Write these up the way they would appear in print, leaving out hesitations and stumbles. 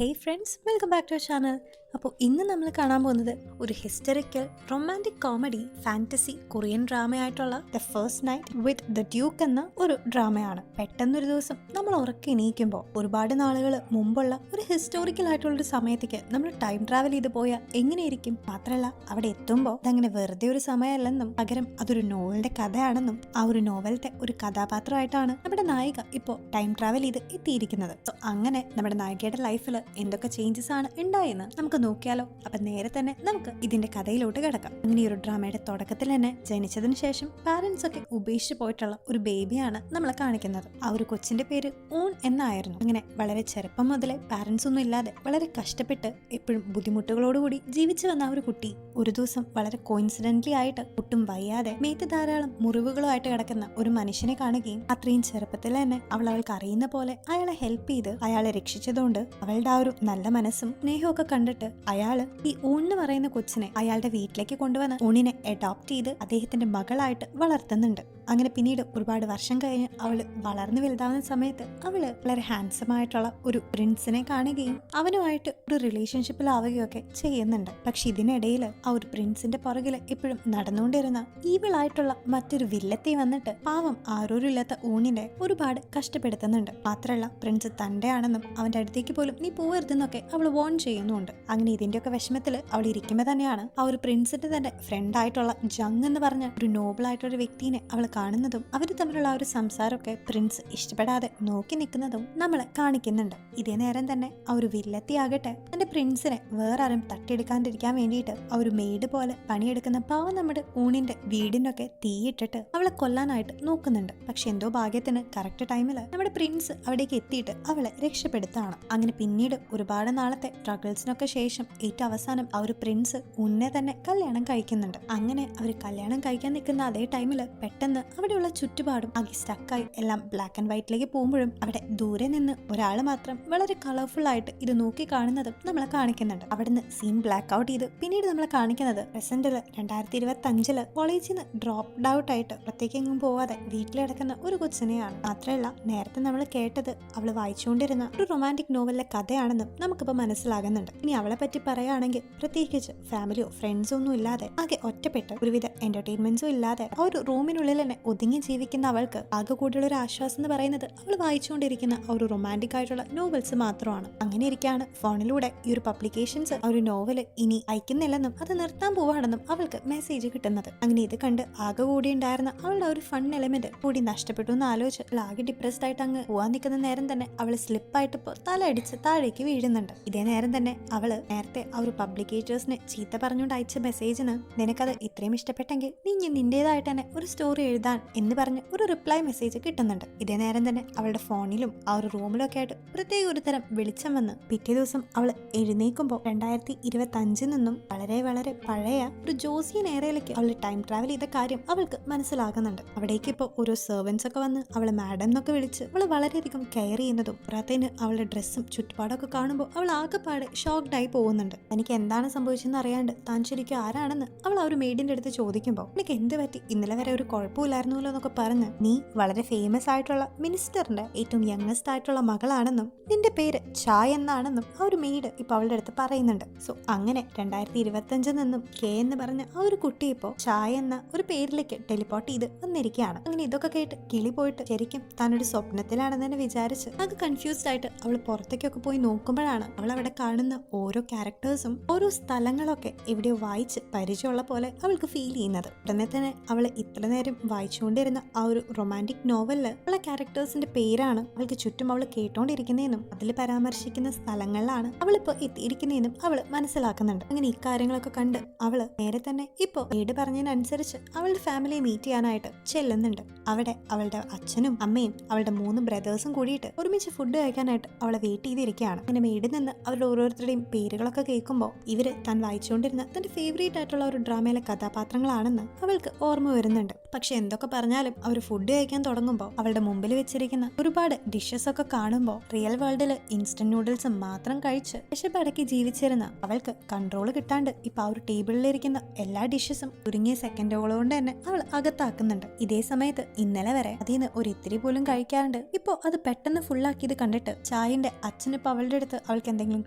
Hey friends, welcome back to our channel. അപ്പോൾ ഇന്ന് നമ്മൾ കാണാൻ പോകുന്നത് ഒരു historical romantic comedy fantasy Korean ഡ്രാമയായിട്ടുള്ള the first night with the duke എന്ന ഒരു ഡ്രാമയാണ്. പെട്ടെന്നൊരു ദിവസം നമ്മൾ ഉറക്കി എണീക്കുമ്പോൾ ഒരുപാട് നാളുകൾ മുമ്പുള്ള ഒരു ഹിസ്റ്റോറിക്കൽ ആയിട്ടുള്ളൊരു സമയത്തേക്ക് നമ്മൾ ടൈം ട്രാവൽ ചെയ്ത് പോയാൽ എങ്ങനെയിരിക്കും? മാത്രമല്ല അവിടെ എത്തുമ്പോൾ അതങ്ങനെ വെറുതെ ഒരു സമയമല്ലെന്നും പകരം അതൊരു നോവലിന്റെ കഥയാണെന്നും ആ ഒരു നോവലിന്റെ ഒരു കഥാപാത്രമായിട്ടാണ് നമ്മുടെ നായിക ഇപ്പോൾ ടൈം ട്രാവൽ ചെയ്ത് എത്തിയിരിക്കുന്നത്. സോ അങ്ങനെ നമ്മുടെ നായികയുടെ ലൈഫിൽ എന്തൊക്കെ ചേഞ്ചസ് ആണ് ഉണ്ടായെന്ന് നമുക്ക് നോക്കിയാലോ? അപ്പൊ നേരെ തന്നെ നമുക്ക് ഇതിന്റെ കഥയിലോട്ട് കിടക്കാം. അങ്ങനെ ഒരു ഡ്രാമയുടെ തുടക്കത്തിൽ തന്നെ ജനിച്ചതിന് ശേഷം പാരന്റ്സ് ഒക്കെ ഉപേക്ഷിച്ച് പോയിട്ടുള്ള ഒരു ബേബിയാണ് നമ്മളെ കാണിക്കുന്നത്. ആ ഒരു കൊച്ചിന്റെ പേര് ഊൺ എന്നായിരുന്നു. അങ്ങനെ വളരെ ചെറുപ്പം മുതലേ പാരന്റ്സ് ഒന്നും ഇല്ലാതെ വളരെ കഷ്ടപ്പെട്ട് എപ്പോഴും ബുദ്ധിമുട്ടുകളോടുകൂടി ജീവിച്ചു വന്ന ആ ഒരു കുട്ടി ഒരു ദിവസം വളരെ കോയിൻസിഡന്റലി ആയിട്ട് ഒട്ടും വയ്യാതെ മേത്ത് ധാരാളം മുറിവുകളുമായിട്ട് കിടക്കുന്ന ഒരു മനുഷ്യനെ കാണുകയും അത്രയും ചെറുപ്പത്തിൽ തന്നെ അവൾക്ക് അറിയുന്ന പോലെ അയാളെ ഹെൽപ്പ് ചെയ്ത് അയാളെ രക്ഷിച്ചതുകൊണ്ട് അവളുടെ ആ ഒരു നല്ല മനസ്സും സ്നേഹമൊക്കെ കണ്ടിട്ട് അയാള് ഈ ഊണെന്ന് പറയുന്ന കൊച്ചിനെ അയാളുടെ വീട്ടിലേക്ക് കൊണ്ടുവന്ന് ഊണിനെ അഡോപ്റ്റ് ചെയ്ത് അദ്ദേഹത്തിന്റെ മകളായിട്ട് വളർത്തുന്നുണ്ട്. അങ്ങനെ പിന്നീട് ഒരുപാട് വർഷം കഴിഞ്ഞ് അവള് വളർന്നു വലുതാവുന്ന സമയത്ത് അവള് വളരെ ഹാൻസം ആയിട്ടുള്ള ഒരു പ്രിൻസിനെ കാണുകയും അവനുമായിട്ട് ഒരു റിലേഷൻഷിപ്പിലാവുകയൊക്കെ ചെയ്യുന്നുണ്ട്. പക്ഷെ ഇതിനിടയിൽ ആ ഒരു പ്രിൻസിന്റെ പുറകില് എപ്പോഴും നടന്നുകൊണ്ടിരുന്ന ഈവിളായിട്ടുള്ള മറ്റൊരു വില്ലത്തി വന്നിട്ട് പാവം ആരോരില്ലാത്ത ഊണിനെ ഒരുപാട് കഷ്ടപ്പെടുത്തുന്നുണ്ട്. മാത്രമല്ല പ്രിൻസ് തന്റെ ആണെന്നും അവന്റെ അടുത്തേക്ക് പോലും നീ പോവരുതെന്നൊക്കെ അവൾ വോൺ ചെയ്യുന്നുണ്ട്. അങ്ങനെ ഇതിന്റെയൊക്കെ വിഷമത്തിൽ അവൾ ഇരിക്കുമ്പോൾ തന്നെയാണ് ആ ഒരു പ്രിൻസിന്റെ തന്നെ ഫ്രണ്ട് ആയിട്ടുള്ള ജങ് എന്ന് പറഞ്ഞ ഒരു നോബിൾ ആയിട്ടൊരു വ്യക്തിനെ അവൾ കാണുന്നതും അവർ തമ്മിലുള്ള ആ ഒരു സംസാരമൊക്കെ പ്രിൻസ് ഇഷ്ടപ്പെടാതെ നോക്കി നിൽക്കുന്നതും നമ്മളെ കാണിക്കുന്നുണ്ട്. ഇതേ നേരം തന്നെ ആ ഒരു വില്ലത്തി ആകട്ടെ തന്റെ പ്രിൻസിനെ വേറെ ആരും തട്ടിയെടുക്കാണ്ടിരിക്കാൻ വേണ്ടിയിട്ട് ആ ഒരു മെയ്ഡ് പോലെ പണിയെടുക്കുന്ന പാവം നമ്മുടെ ഊണിന്റെ വീടിനൊക്കെ തീയിട്ടിട്ട് അവളെ കൊല്ലാനായിട്ട് നോക്കുന്നുണ്ട്. പക്ഷെ എന്തോ ഭാഗ്യത്തിന് കറക്റ്റ് ടൈമിൽ നമ്മുടെ പ്രിൻസ് അവിടേക്ക് എത്തിയിട്ട് അവളെ രക്ഷപ്പെടുത്താണ്. അങ്ങനെ പിന്നീട് ഒരുപാട് നാളത്തെ സ്ട്രഗിൾസിനൊക്കെ ശേഷം ഏറ്റവും അവസാനം ആ ഒരു പ്രിൻസ് ഉന്നെ തന്നെ കല്യാണം കഴിക്കുന്നുണ്ട്. അങ്ങനെ അവർ കല്യാണം കഴിക്കാൻ നിൽക്കുന്ന അതേ ടൈമിൽ പെട്ടെന്ന് അവിടെയുള്ള ചുറ്റുപാടും ആകെ സ്റ്റക്കായി എല്ലാം ബ്ലാക്ക് ആൻഡ് വൈറ്റിലേക്ക് പോകുമ്പോഴും അവിടെ ദൂരെ നിന്ന് ഒരാൾ മാത്രം വളരെ കളർഫുൾ ആയിട്ട് ഇത് നോക്കി കാണുന്നതും നമ്മളെ കാണിക്കുന്നുണ്ട്. അവിടുന്ന് സീൻ ബ്ലാക്ക് ഔട്ട് ചെയ്ത് പിന്നീട് നമ്മളെ കാണിക്കുന്നത് പ്രസന്റില് 2025 കോളേജിൽ നിന്ന് ഡ്രോപ്ഡ് ഔട്ട് ആയിട്ട് പ്രത്യേകം പോവാതെ വീട്ടിലിടക്കുന്ന ഒരു കൊച്ചിനെയാണ്. മാത്രമല്ല നേരത്തെ നമ്മൾ കേട്ടത് അവള് വായിച്ചുകൊണ്ടിരുന്ന ഒരു റൊമാൻറ്റിക് നോവലിലെ കഥയാണെന്നും നമുക്കിപ്പോൾ മനസ്സിലാകുന്നുണ്ട്. ഇനി അവളെ പറ്റി പറയുകയാണെങ്കിൽ പ്രത്യേകിച്ച് ഫാമിലിയോ ഫ്രണ്ട്സോ ഒന്നും ഇല്ലാതെ ആകെ ഒറ്റപ്പെട്ട് ഒരുവിധ എന്റർടൈൻമെന്റ്സും ഇല്ലാതെ ആ ഒരു റൂമിനുള്ളിൽ തന്നെ ഒതുങ്ങി ജീവിക്കുന്ന അവൾക്ക് ആകെ കൂടിയുള്ള ഒരു ആശ്വാസം എന്ന് പറയുന്നത് അവൾ വായിച്ചുകൊണ്ടിരിക്കുന്ന ആ ഒരു റൊമാൻറ്റിക് ആയിട്ടുള്ള നോവൽസ് മാത്രമാണ്. അങ്ങനെ ഇരിക്കുകയാണ് ഫോണിലൂടെ ഈ ഒരു പബ്ലിക്കേഷൻസ് ആ ഒരു നോവല് ഇനി അയക്കുന്നില്ലെന്നും അത് നിർത്താൻ പോവാണെന്നും അവൾക്ക് മെസ്സേജ് കിട്ടുന്നത്. അങ്ങനെ ഇത് കണ്ട് ആകെ കൂടി ഉണ്ടായിരുന്ന അവളുടെ ഒരു ഫൺ എലമെന്റ് കൂടി നഷ്ടപ്പെട്ടു എന്ന് ആലോചിച്ച് ആകെ ഡിപ്രസ്ഡ് ആയിട്ട് അങ്ങ് പോവാൻ നിൽക്കുന്ന നേരം തന്നെ അവൾ സ്ലിപ്പായിട്ട് തല അടിച്ച് താഴേക്ക് വീഴുന്നുണ്ട്. ഇതേ നേരം തന്നെ അവള് നേരത്തെ ആ ഒരു പബ്ലിക്കേറ്റേഴ്സിനെ ചീത്ത പറഞ്ഞുകൊണ്ട് അയച്ച മെസ്സേജിന് നിനക്കത് ഇത്രയും ഇഷ്ടപ്പെട്ടെങ്കിൽ നീ നിന്റേതായിട്ട് തന്നെ ഒരു സ്റ്റോറി എഴുതാൻ എന്ന് പറഞ്ഞ് ഒരു റിപ്ലൈ മെസ്സേജ് കിട്ടുന്നുണ്ട്. ഇതേ നേരം തന്നെ അവളുടെ ഫോണിലും ആ ഒരു റൂമിലും ഒക്കെ ആയിട്ട് പ്രത്യേക ഒരു തരം വെളിച്ചം വന്ന് പിറ്റേ ദിവസം അവൾ എഴുന്നേക്കുമ്പോൾ 2025 നിന്നും വളരെ വളരെ പഴയ ഒരു ജോസിയൻ ഏറയിലേക്ക് അവൾ ടൈം ട്രാവൽ ചെയ്ത കാര്യം അവൾക്ക് മനസ്സിലാകുന്നുണ്ട്. അവിടേക്ക് ഇപ്പോൾ ഓരോ സെർവൻസ് ഒക്കെ വന്ന് അവളെ മാഡം എന്നൊക്കെ വിളിച്ച് അവൾ വളരെയധികം കെയർ ചെയ്യുന്നതും പുറത്തേന് അവളുടെ ഡ്രസ്സും ചുറ്റുപാടൊക്കെ കാണുമ്പോൾ അവൾ ആകെപ്പാടെ ഷോക്ക്ഡ് ആയി പോകുന്നുണ്ട്. എനിക്ക് എന്താണ് സംഭവിച്ചെന്ന് അറിയാണ്ട് താൻ ശരിക്കും ആരാണെന്ന് അവൾ ആ ഒരു മെയ്ഡിന്റെ അടുത്ത് ചോദിക്കുമ്പോൾ എനിക്ക് എന്ത് പറ്റി, ഇന്നലെ വരെ ഒരു കുഴപ്പമില്ലായിരുന്നല്ലോ എന്നൊക്കെ പറഞ്ഞ് നീ വളരെ ഫേമസ് ആയിട്ടുള്ള മിനിസ്റ്ററിന്റെ ഏറ്റവും യങ്ങസ്റ്റ് ആയിട്ടുള്ള മകളാണെന്നും നിന്റെ പേര് ചായ് എന്നാണെന്നും ആ ഒരു മെയ്ഡ് ഇപ്പൊ അവളുടെ അടുത്ത് പറയുന്നുണ്ട്. സോ അങ്ങനെ 2025 നിന്നും കെ എന്ന് പറഞ്ഞ ആ ഒരു കുട്ടി ഇപ്പോ ചായ് എന്ന ഒരു പേരിലേക്ക് ടെലിപ്പോർട്ട് ചെയ്ത് വന്നിരിക്കുകയാണ്. അങ്ങനെ ഇതൊക്കെ കേട്ട് കിളി പോയിട്ട് ശരിക്കും താനൊരു സ്വപ്നത്തിലാണെന്ന് തന്നെ വിചാരിച്ച് അത് കൺഫ്യൂസ്ഡ് ആയിട്ട് അവൾ പുറത്തേക്കൊക്കെ പോയി നോക്കുമ്പോഴാണ് അവൾ അവിടെ കാണുന്ന ഓരോ ക്യാരക്ടേഴ്സും ഓരോ സ്ഥലങ്ങളൊക്കെ എവിടെയോ വായിച്ച് പരിചയമുള്ള പോലെ അവൾക്ക് ഫീൽ ചെയ്യുന്നത്. ഉടനെ തന്നെ അവൾ ഇത്ര നേരം വായിച്ചുകൊണ്ടിരുന്ന ആ ഒരു റൊമാൻറ്റിക് നോവലില് ഉള്ള ക്യാരക്ടേഴ്സിന്റെ പേരാണ് അവൾക്ക് ചുറ്റും അവൾ കേട്ടോണ്ടിരിക്കുന്നതെന്നും അതിൽ പരാമർശിക്കുന്ന സ്ഥലങ്ങളിലാണ് അവളിപ്പോ എത്തിയിരിക്കുന്നതെന്നും അവൾ മനസ്സിലാക്കുന്നുണ്ട്. അങ്ങനെ ഇക്കാര്യങ്ങളൊക്കെ കണ്ട് അവള് നേരെ തന്നെ ഇപ്പോ വീട് പറഞ്ഞതിനനുസരിച്ച് അവളുടെ ഫാമിലിയെ മീറ്റ് ചെയ്യാനായിട്ട് ചെല്ലുന്നുണ്ട്. അവിടെ അവളുടെ അച്ഛനും അമ്മയും അവളുടെ 3 ബ്രദേഴ്സും കൂടിയിട്ട് ഒരുമിച്ച് ഫുഡ് കഴിക്കാനായിട്ട് അവളെ വെയിറ്റ് ചെയ്തിരിക്കുകയാണ്. അങ്ങനെ വീട്ടിൽ നിന്ന് അവരുടെ ഓരോരുത്തരുടെയും പേരുകളൊക്കെ കേൾക്കുമ്പോൾ ഇവര് താൻ വായിച്ചുകൊണ്ടിരുന്ന തന്റെ ഫേവറേറ്റ് ആയിട്ടുള്ള ഒരു ഡ്രാമയിലെ കഥാപാത്രങ്ങളാണെന്ന് അവൾക്ക് ഓർമ്മ വരുന്നുണ്ട്. പക്ഷെ എന്തൊക്കെ പറഞ്ഞാലും അവർ ഫുഡ് കഴിക്കാൻ തുടങ്ങുമ്പോൾ അവളുടെ മുമ്പിൽ വെച്ചിരിക്കുന്ന ഒരുപാട് ഡിഷസ് ഒക്കെ കാണുമ്പോൾ റിയൽ വേൾഡിൽ ഇൻസ്റ്റന്റ് നൂഡിൽസ് മാത്രം കഴിച്ച് വിശപ്പടക്കി ജീവിച്ചിരുന്ന അവൾക്ക് കൺട്രോൾ കിട്ടാണ്ട് ഇപ്പൊ ആ ഒരു ടേബിളിലിരിക്കുന്ന എല്ലാ ഡിഷസും ചുരുങ്ങിയ സെക്കൻഡുകൾ കൊണ്ട് തന്നെ അവൾ അകത്താക്കുന്നുണ്ട്. ഇതേ സമയത്ത് ഇന്നലെ വരെ അതിൽ നിന്ന് ഒരു ഇത്തിരി പോലും കഴിക്കാറുണ്ട് ഇപ്പോ അത് പെട്ടെന്ന് ഫുള്ളാക്കിയത് കണ്ടിട്ട് ചായന്റെ അച്ഛനിപ്പോ അവളുടെ അടുത്ത് അവൾക്ക് എന്തെങ്കിലും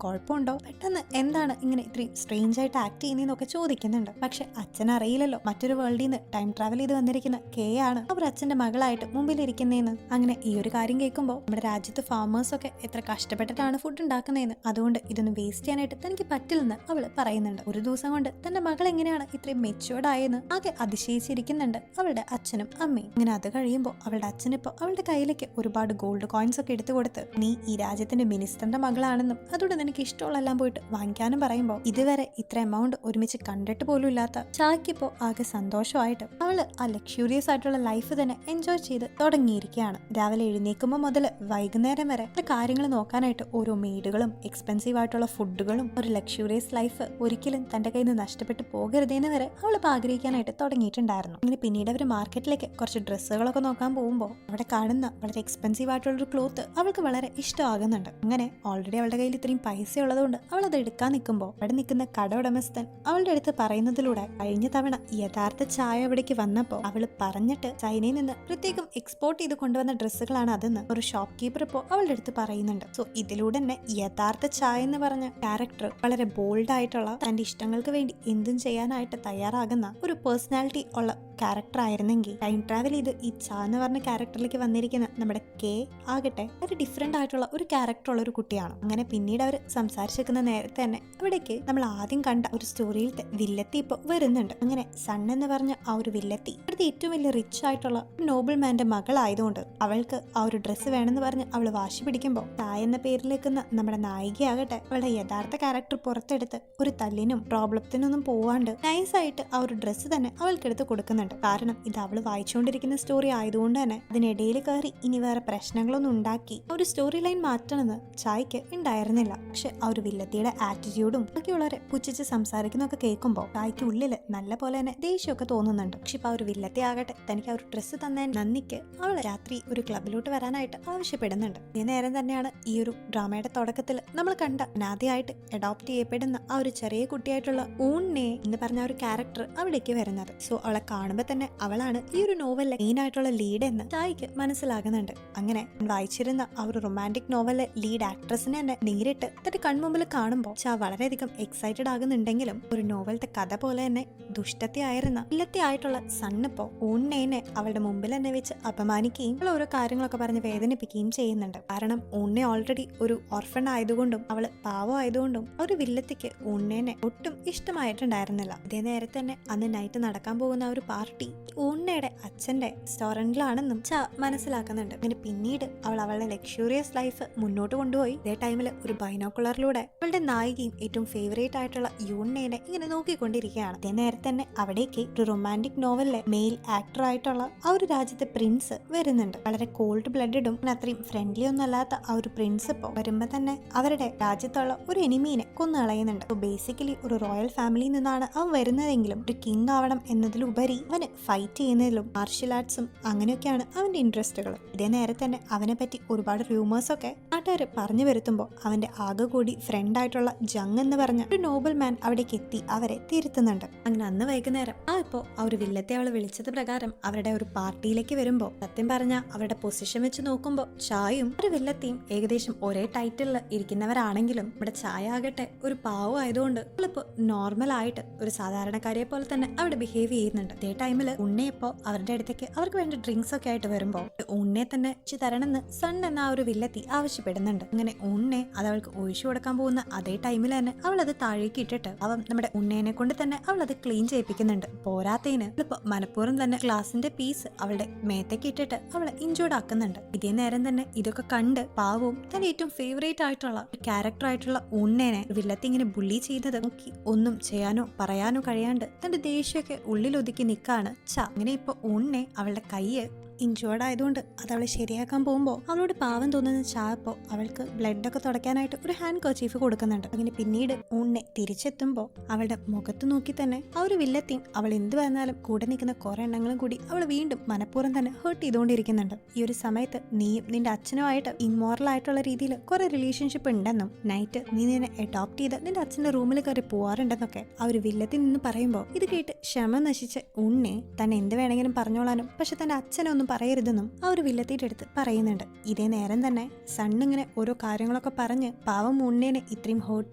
കുഴപ്പമുണ്ടോ, പെട്ടെന്ന് എന്താണ് ഇങ്ങനെ ഇത്രയും സ്ട്രേഞ്ച് ആയിട്ട് ആക്ട് ചെയ്യുന്നതെന്നൊക്കെ ചോദിക്കുന്നുണ്ട്. പക്ഷെ അച്ഛൻ അറിയില്ലല്ലോ മറ്റൊരു വേൾഡിൽ നിന്ന് ടൈം ട്രാവൽ ചെയ്ത് വന്നിരിക്കുന്ന കെ ആണ് അവർ അച്ഛന്റെ മകളായിട്ട് മുമ്പിലിരിക്കുന്നതെന്ന്. അങ്ങനെ ഈ ഒരു കാര്യം കേൾക്കുമ്പോൾ നമ്മുടെ രാജ്യത്ത് ഫാമേഴ്സ് ഒക്കെ എത്ര കഷ്ടപ്പെട്ടിട്ടാണ് ഫുഡ് ഉണ്ടാക്കുന്നതെന്ന്, അതുകൊണ്ട് ഇതൊന്നും വേസ്റ്റ് ചെയ്യാനായിട്ട് തനിക്ക് പറ്റില്ലെന്ന് അവൾ പറയുന്നുണ്ട്. ഒരു ദിവസം കൊണ്ട് തന്റെ മകൾ എങ്ങനെയാണ് ഇത്രയും മെച്ചുവേർഡ് ആയെന്ന് ആകെ അതിശയിച്ചിരിക്കുന്നുണ്ട് അവളുടെ അച്ഛനും അമ്മയും. അങ്ങനെ അത് കഴിയുമ്പോൾ അവളുടെ അച്ഛനിപ്പോ അവളുടെ കയ്യിലേക്ക് ഒരുപാട് ഗോൾഡ് കോയിൻസ് ഒക്കെ എടുത്തു കൊടുത്ത് നീ ഈ രാജ്യത്തിന്റെ മിനിസ്റ്ററിന്റെ മകളാണെന്നും അതുകൊണ്ട് നിനക്ക് ഇഷ്ടമുള്ളെല്ലാം പോയിട്ട് വാങ്ങിക്കാനും പറയുമ്പോൾ ഇതുവരെ ഇത്ര എമൗണ്ട് ഒരുമിച്ച് കണ്ടിട്ട് പോലും ഇല്ലാത്ത ചായ്ക്കിപ്പോ ആകെ സന്തോഷമായിട്ട് അവള് ആ ലക്ഷൂറിയസ് ആയിട്ടുള്ള ലൈഫ് തന്നെ എൻജോയ് ചെയ്ത് തുടങ്ങിയിരിക്കുകയാണ്. രാവിലെ എഴുന്നേൽക്കുമ്പോൾ മുതൽ വൈകുന്നേരം വരെ കാര്യങ്ങൾ നോക്കാനായിട്ട് ഓരോ മെയ്ഡുകളും എക്സ്പെൻസീവ് ആയിട്ടുള്ള ഫുഡുകളും ഒരു ലക്ഷൂറിയസ് ലൈഫ് ഒരിക്കലും തന്റെ കയ്യിൽ നിന്ന് നഷ്ടപ്പെട്ടു പോകരുതേന്ന് വരെ അവൾ ആഗ്രഹിക്കാനായിട്ട് തുടങ്ങിയിട്ടുണ്ടായിരുന്നു. അങ്ങനെ പിന്നീട് അവർ മാർക്കറ്റിലേക്ക് കുറച്ച് ഡ്രസ്സുകളൊക്കെ നോക്കാൻ പോകുമ്പോൾ അവിടെ കാണുന്ന വളരെ എക്സ്പെൻസീവ് ആയിട്ടുള്ള ഒരു ക്ലോത്ത് അവൾക്ക് വളരെ ഇഷ്ടമാകുന്നുണ്ട്. അങ്ങനെ ഓൾറെഡി അവളുടെ കയ്യിൽ ഇത്രയും പൈസ ഉള്ളതുകൊണ്ട് അവൾ അത് എടുക്കാൻ നിൽക്കുമ്പോൾ അവിടെ നിൽക്കുന്ന കട ഉടമസ്ഥൻ അവളുടെ അടുത്ത് പറയുന്നതിലൂടെ കഴിഞ്ഞ തവണ യഥാർത്ഥ ചായ അവിടേക്ക് വന്നപ്പോൾ അവള് പറഞ്ഞിട്ട് ചൈനയിൽ നിന്ന് പ്രത്യേകം എക്സ്പോർട്ട് ചെയ്ത് കൊണ്ടുവന്ന ഡ്രസ്സുകളാണ് അതെന്ന് ഒരു ഷോപ്പ് കീപ്പർ ഇപ്പോൾ അവളുടെ അടുത്ത് പറയുന്നുണ്ട്. സോ ഇതിലൂടെ തന്നെ യഥാർത്ഥ ചായ എന്ന് പറഞ്ഞ ക്യാരക്ടർ വളരെ ബോൾഡ് ആയിട്ടുള്ള തന്റെ ഇഷ്ടങ്ങൾക്ക് വേണ്ടി എന്തും ചെയ്യാനായിട്ട് തയ്യാറാകുന്ന ഒരു പേഴ്സണാലിറ്റി ഉള്ള ക്യാരക്ടർ ആയിരുന്നെങ്കിൽ ടൈം ട്രാവൽ ചെയ്ത് ഈ ചാ എന്ന് പറഞ്ഞ ക്യാരക്ടറിലേക്ക് വന്നിരിക്കുന്ന നമ്മുടെ കെ ആകട്ടെ ഒരു ഡിഫറെന്റ് ആയിട്ടുള്ള ഒരു ക്യാരക്ടർ ഉള്ള ഒരു കുട്ടിയാണ്. അങ്ങനെ പിന്നീട് അവർ സംസാരിച്ചിരിക്കുന്ന നേരത്തെ തന്നെ അവിടേക്ക് നമ്മൾ ആദ്യം കണ്ട ഒരു സ്റ്റോറിയിലത്തെ വില്ലത്തി ഇപ്പോൾ വരുന്നുണ്ട്. അങ്ങനെ സൺ എന്ന് പറഞ്ഞ ആ ഒരു വില്ലത്തി അവിടുത്തെ ഏറ്റവും വലിയ റിച്ച് ആയിട്ടുള്ള നോബിൾ മാന്റെ മകളായതുകൊണ്ട് അവൾക്ക് ആ ഒരു ഡ്രസ്സ് വേണമെന്ന് പറഞ്ഞ് അവൾ വാശി പിടിക്കുമ്പോൾ ചായ എന്ന പേരിലേക്കുന്ന നമ്മുടെ നായികയാകട്ടെ അവളുടെ യഥാർത്ഥ ക്യാരക്ടർ പുറത്തെടുത്ത് ഒരു തല്ലിനും പ്രോബ്ലത്തിനൊന്നും പോവാണ്ട് നൈസായിട്ട് ആ ഒരു ഡ്രസ്സ് തന്നെ അവൾക്കെടുത്ത് കൊടുക്കുന്നുണ്ട്. കാരണം ഇത് അവള് വായിച്ചുകൊണ്ടിരിക്കുന്ന സ്റ്റോറി ആയതുകൊണ്ട് തന്നെ അതിനിടയിൽ കയറി ഇനി വേറെ പ്രശ്നങ്ങളൊന്നും ഉണ്ടാക്കി ഒരു സ്റ്റോറി ലൈൻ മാറ്റണമെന്ന് ചായക്ക് ഉണ്ടായിരുന്നില്ല. പക്ഷെ ആ ഒരു വില്ലത്തിയുടെ ആറ്റിറ്റ്യൂഡും ബാക്കിയുള്ളവരെ പുച്ഛിച്ച് സംസാരിക്കുന്നൊക്കെ കേൾക്കുമ്പോൾ ചായക്ക് ഉള്ളില് നല്ല പോലെ തന്നെ ദേഷ്യമൊക്കെ തോന്നുന്നുണ്ട്. പക്ഷെ ഇപ്പൊ ആ ഒരു വില്ലത്തി ആകട്ടെ തനിക്ക് ആ ഒരു ഡ്രസ്സ് തന്ന നന്ദിക്ക് അവൾ രാത്രി ഒരു ക്ലബിലോട്ട് വരാനായിട്ട് ആവശ്യപ്പെടുന്നുണ്ട്. ഈ നേരം തന്നെയാണ് ഈ ഒരു ഡ്രാമയുടെ തുടക്കത്തിൽ നമ്മൾ കണ്ട അനാദ്യമായിട്ട് അഡോപ്റ്റ് ചെയ്യപ്പെടുന്ന ആ ഒരു ചെറിയ കുട്ടിയായിട്ടുള്ള ഊണ്ണെ എന്ന് പറഞ്ഞ ഒരു ക്യാരക്ടർ അവിടേക്ക് വരുന്നത്. സോ അവളെ കാണുമ്പോൾ തന്നെ അവളാണ് ഈ ഒരു നോവലിലെ മെയിൻ ആയിട്ടുള്ള ലീഡ് എന്ന് ചായക്ക് മനസ്സിലാകുന്നുണ്ട്. അങ്ങനെ വായിച്ചിരുന്ന ആ ഒരു റൊമാൻറ്റിക് നോവലിലെ ലീഡ് ആക്ട്രസിനെ തന്നെ നേരിട്ട് തന്റെ കൺമുമ്പിൽ കാണുമ്പോൾ ചാ വളരെയധികം എക്സൈറ്റഡ് ആകുന്നുണ്ടെങ്കിലും ഒരു നോവലിന്റെ കഥ പോലെ തന്നെ ദുഷ്ടത്തെയായിരുന്ന ഇല്ലത്തെയായിട്ടുള്ള സണ്ണിപ്പോ ഊണ്ണേനെ അവളുടെ മുമ്പിൽ തന്നെ വെച്ച് അപമാനിക്കുകയും ഓരോ കാര്യങ്ങളൊക്കെ പറഞ്ഞ് വേദനിപ്പിക്കുകയും ചെയ്യുന്നുണ്ട്. കാരണം ഊണ്ണെ ഓൾറെഡി ഒരു ഓർഫൺ ആയതുകൊണ്ടും അവള് പാവം ആയതുകൊണ്ടും ഒരു വില്ലത്തിക്ക് ഊണ്ണേനെ ഒട്ടും ഇഷ്ടമായിട്ടുണ്ടായിരുന്നില്ല. ഇതേ നേരത്തെ തന്നെ അന്ന് നൈറ്റ് നടക്കാൻ പോകുന്ന ഒരു പാർട്ടി ഊണ്ണയുടെ അച്ഛന്റെ റെസ്റ്റോറന്റിലാണെന്നും ചാ മനസ്സിലാക്കുന്നുണ്ട്. അങ്ങനെ പിന്നീട് അവൾ അവളുടെ ലക്ഷൂറിയസ് ലൈഫ് മുന്നോട്ട് കൊണ്ടുപോയി ഇതേ ടൈമിൽ ഒരു ബൈനോക്കുലറിലൂടെ അവളുടെ നായികയും ഏറ്റവും ഫേവറേറ്റ് ആയിട്ടുള്ള യൂണ്ണേനെ ഇങ്ങനെ നോക്കിക്കൊണ്ടിരിക്കുകയാണ്. ഇതേ നേരത്തെ തന്നെ അവിടേക്ക് ഒരു റൊമാൻറ്റിക് നോവലിലെ മെയിൽ ആക്ടർ ആയിട്ടുള്ള ആ ഒരു രാജ്യത്തെ പ്രിൻസ് വരുന്നുണ്ട്. വളരെ കോൾഡ് ബ്ലഡഡും അത്രയും ഫ്രണ്ട്ലി ഒന്നും അല്ലാത്ത ആ ഒരു പ്രിൻസ് ഇപ്പോ വരുമ്പോ തന്നെ അവരുടെ രാജ്യത്തുള്ള ഒരു എനിമീനെ കൊന്നു കളയുന്നുണ്ട്. സോ ബേസിക്കലി ഒരു റോയൽ ഫാമിലിയിൽ നിന്നാണ് അവൻ വരുന്നതെങ്കിലും ഒരു കിങ് ആവണം എന്നതിലുപരി അവന് ഫൈറ്റ് ചെയ്യുന്നതിലും മാർഷ്യൽ ആർട്സും അങ്ങനെയൊക്കെയാണ് അവന്റെ ഇൻട്രസ്റ്റുകൾ. ഇതേ നേരെ തന്നെ അവനെ പറ്റി ഒരുപാട് റൂമേഴ്സ് ഒക്കെ നാട്ടുകാർ പറഞ്ഞു വരുത്തുമ്പോൾ അവന്റെ ആകെ കൂടി ഫ്രണ്ട് ആയിട്ടുള്ള ജങ് എന്ന് പറഞ്ഞ ഒരു നോബൽ മാൻ അവിടേക്ക് എത്തി അവരെ തിരുത്തുന്നുണ്ട്. അങ്ങനെ അന്ന് വൈകുന്നേരം ഇപ്പോ ആ ഒരു വില്ലത്തെ അവള് വിളിച്ചത് പ്രകാരം അവരുടെ ഒരു പാർട്ടിയിലേക്ക് വരുമ്പോൾ സത്യം പറഞ്ഞ അവരുടെ പൊസിഷൻ വെച്ച് നോക്കുമ്പോൾ ചായയും ഒരു വില്ലത്തെയും ഏകദേശം ഒരേ ടൈറ്റിലിൽ ഇരിക്കുന്നവരാണെങ്കിലും ഇവിടെ ചായ ആകട്ടെ ഒരു പാവം ആയതുകൊണ്ട് അവളിപ്പോ നോർമൽ ആയിട്ട് ഒരു സാധാരണക്കാരിയെ പോലെ തന്നെ അവിടെ ബിഹേവ് ചെയ്യുന്നുണ്ട്. അതേ ടൈമിൽ ഉണ്ണയപ്പോ അവരുടെ അടുത്തേക്ക് അവർക്ക് വേണ്ട ഡ്രിങ്ക്സ് ഒക്കെ ആയിട്ട് വരുമ്പോൾ ഉണ്ണയെ തന്നെ തരണമെന്ന് സൺ എന്ന ആ ഒരു വില്ലത്തി ആവശ്യപ്പെടുന്നുണ്ട്. അങ്ങനെ ഉണ്ണെ അത് അവൾക്ക് ഒഴിച്ചു കൊടുക്കാൻ പോകുന്ന അതേ ടൈമിൽ തന്നെ അവൾ അത് താഴേക്ക് ഇട്ടിട്ട് അവൻ നമ്മുടെ ഉണ്ണേനെ കൊണ്ട് തന്നെ അവൾ അത് ക്ലീൻ ചെയ്യിപ്പിക്കുന്നുണ്ട്. പോരാത്തതിന് ഇപ്പൊ മനഃപൂർവ്വം തന്നെ ഗ്ലാസിന്റെ പീസ് അവളുടെ മേത്തേക്ക് ഇട്ടിട്ട് അവളെ ഇഞ്ചോർഡ് ആക്കുന്നുണ്ട്. ഇതേ നേരം തന്നെ ഇതൊക്കെ കണ്ട് പാവവും തന്റെ ഏറ്റവും ഫേവറേറ്റ് ആയിട്ടുള്ള ക്യാരക്ടർ ആയിട്ടുള്ള ഉണ്ണേനെ വില്ലത്തി ഇങ്ങനെ ബുള്ളി ചെയ്തത് നോക്കി ഒന്നും ചെയ്യാനോ പറയാനോ കഴിയാണ്ട് തന്റെ ദേഷ്യമൊക്കെ ഉള്ളിലൊതുക്കി നിൽക്കാണ് ച. അങ്ങനെ ഇപ്പൊ ഉണ്ണെ അവളുടെ കയ്യ് ഇഞ്ചുവേർഡ് ആയതുകൊണ്ട് അത് അവളെ ശരിയാക്കാൻ പോകുമ്പോൾ അവളോട് പാവം തോന്നുന്ന ചായപ്പോ അവൾക്ക് ബ്ലഡ് ഒക്കെ തുടയ്ക്കാനായിട്ട് ഒരു ഹാൻഡ് കർച്ചീഫ് കൊടുക്കുന്നുണ്ട്. അങ്ങനെ പിന്നീട് ഊണിനെ തിരിച്ചെത്തുമ്പോൾ അവളുടെ മുഖത്ത് നോക്കി തന്നെ ആ ഒരു വില്ലത്തിൻ അവൾ എന്ത് പറഞ്ഞാലും കൂടെ നിൽക്കുന്ന കുറെ എണ്ണങ്ങളും കൂടി അവൾ വീണ്ടും മനഃപൂർവ്വം തന്നെ ഹേർട്ട് ചെയ്തുകൊണ്ടിരിക്കുന്നുണ്ട്. ഈ ഒരു സമയത്ത് നീയും നിന്റെ അച്ഛനുമായിട്ട് ഇമ്മോറൽ ആയിട്ടുള്ള രീതിയിൽ കുറെ റിലേഷൻഷിപ്പ് ഉണ്ടെന്നും നൈറ്റ് നീ നിന്നെ അഡോപ്റ്റ് ചെയ്ത് നിന്റെ അച്ഛന്റെ റൂമിൽ കയറി പോവാറുണ്ടെന്നൊക്കെ ആ ഒരു വില്ലത്തിൽ നിന്ന് പറയുമ്പോൾ ഇത് കേട്ട് ക്ഷമ നശിച്ച ഉണ്ണെ തന്നെ എന്ത് വേണമെങ്കിലും പറഞ്ഞോളാനും പക്ഷെ തന്റെ അച്ഛനെ ഒന്നും പറയരുതെന്നും ആ ഒരു വില്ലത്തിന്റെ അടുത്ത് പറയുന്നുണ്ട്. ഇതേ നേരം തന്നെ സണ്ണിങ്ങനെ ഓരോ കാര്യങ്ങളൊക്കെ പറഞ്ഞ് പാവം ഉണ്ണേനെ ഇത്രയും ഹേർട്ട്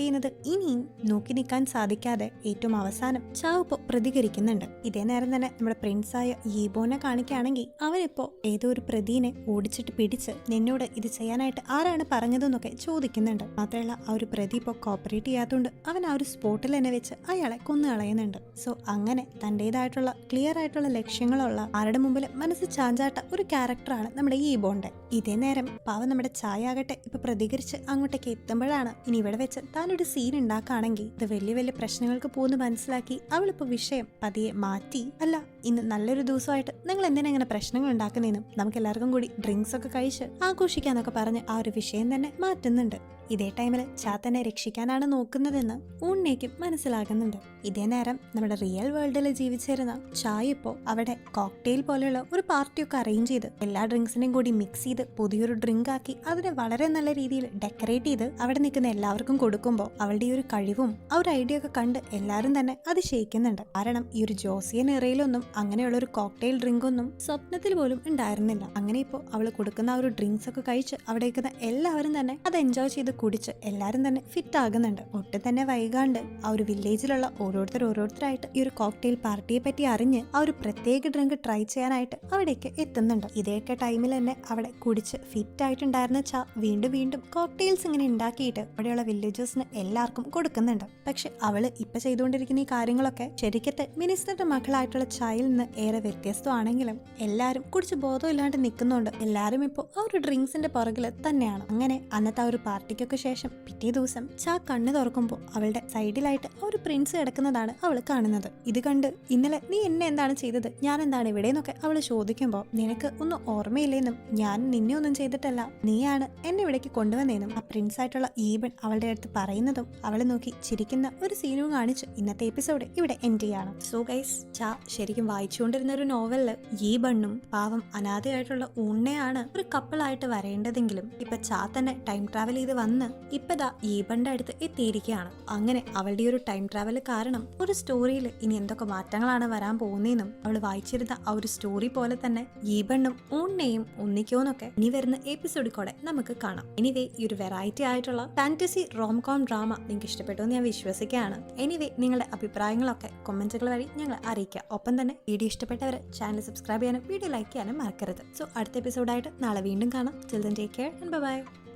ചെയ്യുന്നത് ഇനിയും നോക്കി നിൽക്കാൻ സാധിക്കാതെ ഏറ്റവും അവസാനം ചാവുപ്പോ പ്രതികരിക്കുന്നുണ്ട്. ഇതേ നേരം തന്നെ നമ്മുടെ പ്രിൻസായ ഈബോനെ കാണിക്കുകയാണെങ്കിൽ അവനിപ്പോ ഏതോ ഒരു പ്രതിനെ ഓടിച്ചിട്ട് പിടിച്ച് നിന്നോട് ഇത് ചെയ്യാനായിട്ട് ആരാണ് പറഞ്ഞതെന്നൊക്കെ ചോദിക്കുന്നുണ്ട്. മാത്രമല്ല ആ ഒരു പ്രതി ഇപ്പോൾ കോപ്പറേറ്റ് ചെയ്യാത്തതുകൊണ്ട് അവൻ ആ ഒരു സ്പോട്ടിൽ തന്നെ വെച്ച് അയാളെ കൊന്നു കളയുന്നുണ്ട്. സോ അങ്ങനെ തന്റേതായിട്ടുള്ള ക്ലിയർ ആയിട്ടുള്ള ലക്ഷ്യങ്ങളുള്ള ആരുടെ മുമ്പിൽ മനസ്സ് ചാഞ്ചാട്ട ഒരു ക്യാരക്ടറാണ് നമ്മുടെ ഈബോന്റെ. ഇതേ നേരം പാവം നമ്മുടെ ചായ ആകട്ടെ ഇപ്പൊ പ്രതികരിച്ച് അങ്ങോട്ടേക്ക് എത്തുമ്പോഴാണ് ഇനി ഇവിടെ വെച്ച് താനൊരു സീൻ ഉണ്ടാക്കുകയാണെങ്കിൽ ഇത് വലിയ വലിയ പ്രശ്നങ്ങൾക്ക് പോകുന്നു മനസ്സിലാക്കി അവളിപ്പോ വിഷയം പതിയെ മാറ്റി, അല്ല ഇന്ന് നല്ലൊരു ദിവസമായിട്ട് നിങ്ങൾ എന്തിനാ ഇങ്ങനെ പ്രശ്നങ്ങൾ ഉണ്ടാക്കുന്നതെന്നും നമുക്ക് എല്ലാവർക്കും കൂടി ഡ്രിങ്ക്സ് ഒക്കെ കഴിച്ച് ആഘോഷിക്കാന്നൊക്കെ പറഞ്ഞ് ആ ഒരു വിഷയം തന്നെ മാറ്റുന്നുണ്ട്. ഇതേ ടൈമിൽ ചാത്തനെ രക്ഷിക്കാനാണ് നോക്കുന്നതെന്ന് ഊണിനേക്കും മനസ്സിലാകുന്നുണ്ട്. ഇതേ നേരം നമ്മുടെ റിയൽ വേൾഡിൽ ജീവിച്ചിരുന്ന ചായ ഇപ്പോൾ അവിടെ കോക്ടെയിൽ പോലെയുള്ള ഒരു പാർട്ടിയൊക്കെ അറേഞ്ച് ചെയ്ത് എല്ലാ ഡ്രിങ്ക്സിനെയും കൂടി മിക്സ് ചെയ്ത് പുതിയൊരു ഡ്രിങ്ക് ആക്കി അതിനെ വളരെ നല്ല രീതിയിൽ ഡെക്കറേറ്റ് ചെയ്ത് അവിടെ നിൽക്കുന്ന എല്ലാവർക്കും കൊടുക്കുമ്പോൾ അവളുടെ ഈ ഒരു കഴിവും ആ ഒരു ഐഡിയ ഒക്കെ കണ്ട് എല്ലാവരും തന്നെ അതിശയിക്കുന്നുണ്ട്. കാരണം ഈ ഒരു ജോസിയൻ ഇറയിലൊന്നും അങ്ങനെയുള്ള ഒരു കോക്ടെയിൽ ഡ്രിങ്ക് ഒന്നും സ്വപ്നത്തിൽ പോലും ഉണ്ടായിരുന്നില്ല. അങ്ങനെ ഇപ്പോൾ അവൾ കൊടുക്കുന്ന ആ ഒരു ഡ്രിങ്ക്സ് ഒക്കെ കഴിച്ച് അവിടെ നിൽക്കുന്ന എല്ലാവരും തന്നെ അത് എൻജോയ് ചെയ്ത് കുടിച്ച് എല്ലാരും തന്നെ ഫിറ്റ് ആകുന്നുണ്ട്. ഒട്ടും തന്നെ വൈകാണ്ട് ആ ഒരു വില്ലേജിലുള്ള ഓരോരുത്തരായിട്ട് ഈ ഒരു കോക്ടെയിൽ പാർട്ടിയെ പറ്റി അറിഞ്ഞ് ആ ഒരു പ്രത്യേക ഡ്രിങ്ക് ട്രൈ ചെയ്യാനായിട്ട് അവിടേക്ക് എത്തുന്നുണ്ട്. ഇതേയൊക്കെ ടൈമിൽ തന്നെ അവിടെ കുടിച്ച് ഫിറ്റ് ആയിട്ടുണ്ടായിരുന്ന ചാ വീണ്ടും കോക്ടെയിൽസ് ഇങ്ങനെ ഉണ്ടാക്കിയിട്ട് അവിടെയുള്ള വില്ലേജേഴ്സിന് എല്ലാവർക്കും കൊടുക്കുന്നുണ്ട്. പക്ഷെ അവള് ഇപ്പൊ ചെയ്തുകൊണ്ടിരിക്കുന്ന ഈ കാര്യങ്ങളൊക്കെ ശരിക്കത്തെ മിനിസ്റ്ററുടെ മകളായിട്ടുള്ള ചായയിൽ നിന്ന് ഏറെ വ്യത്യസ്തമാണെങ്കിലും എല്ലാരും കുടിച്ച് ബോധമില്ലാണ്ട് നിൽക്കുന്നുണ്ട്. എല്ലാരും ഇപ്പോൾ ആ ഒരു ഡ്രിങ്ക്സിന്റെ പുറകില് തന്നെയാണ്. അങ്ങനെ അന്നത്തെ ആ ഒരു പാർട്ടിക്ക് ശേഷം പിറ്റേ ദിവസം ചാ കണ്ണ് തുറക്കുമ്പോൾ അവളുടെ സൈഡിലായിട്ട് ആ ഒരു പ്രിൻസ് കിടക്കുന്നതാണ് അവൾ കാണുന്നത്. ഇത് കണ്ട് ഇന്നലെ നീ എന്നെ എന്താണ് ചെയ്തത്, ഞാൻ എന്താണ് ഇവിടെ എന്നൊക്കെ അവൾ ചോദിക്കുമ്പോൾ നിനക്ക് ഒന്നും ഓർമ്മയില്ലേന്നും ഞാൻ നിന്നെ ഒന്നും ചെയ്തിട്ടല്ല, നീയാണ് എന്നെ ഇവിടേക്ക് കൊണ്ടുവന്നേന്നും ആ പ്രിൻസ് ആയിട്ടുള്ള ഈബൺ അവളുടെ അടുത്ത് പറയുന്നതും അവളെ നോക്കി ചിരിക്കുന്ന ഒരു സീനും കാണിച്ച് ഇന്നത്തെ എപ്പിസോഡ് ഇവിടെ എൻഡ് ചെയ്യാണ്. സോ ഗൈസ്, ചാ ശരിക്കും വായിച്ചുകൊണ്ടിരുന്ന ഒരു നോവലില് ഈബണ്ണും പാവം അനാഥയായിട്ടുള്ള ഊണ്ണയാണ് ഒരു കപ്പിളായിട്ട് വരേണ്ടതെങ്കിലും ഇപ്പൊ ചാ തന്നെ ടൈം ട്രാവൽ ചെയ്ത് വന്ന് ഇപ്പതാ ഈബന്റെ അടുത്ത് എത്തിയിരിക്കുകയാണ്. അങ്ങനെ അവളുടെ ഒരു ടൈം ട്രാവൽ കാരണം ഒരു സ്റ്റോറിയിൽ ഇനി എന്തൊക്കെ മാറ്റങ്ങളാണ് വരാൻ പോകുന്നതെന്നും അവൾ വായിച്ചിരുന്ന ആ ഒരു സ്റ്റോറി പോലെ തന്നെ ഈബണ്ണും ഊണ്ണയും ഒന്നിക്കോന്നൊക്കെ ഇനി വരുന്ന എപ്പിസോഡിൽ കൂടെ നമുക്ക് കാണാം. എനിവേ ഈ ഒരു വെറൈറ്റി ആയിട്ടുള്ള ഫാന്റസി റോംകോം ഡ്രാമ നിങ്ങൾക്ക് ഇഷ്ടപ്പെട്ടു എന്ന് ഞാൻ വിശ്വസിക്കുകയാണ്. എനിവേ നിങ്ങളുടെ അഭിപ്രായങ്ങളൊക്കെ കമന്റുകൾ വഴി ഞങ്ങൾ അറിയിക്കുക. ഒപ്പം തന്നെ വീഡിയോ ഇഷ്ടപ്പെട്ടവർ ചാനൽ സബ്സ്ക്രൈബ് ചെയ്യാനും വീഡിയോ ലൈക്ക് ചെയ്യാനും മറക്കരുത്. സോ അടുത്ത എപ്പിസോഡായിട്ട് നാളെ വീണ്ടും കാണാം. Till then, take care and bye bye.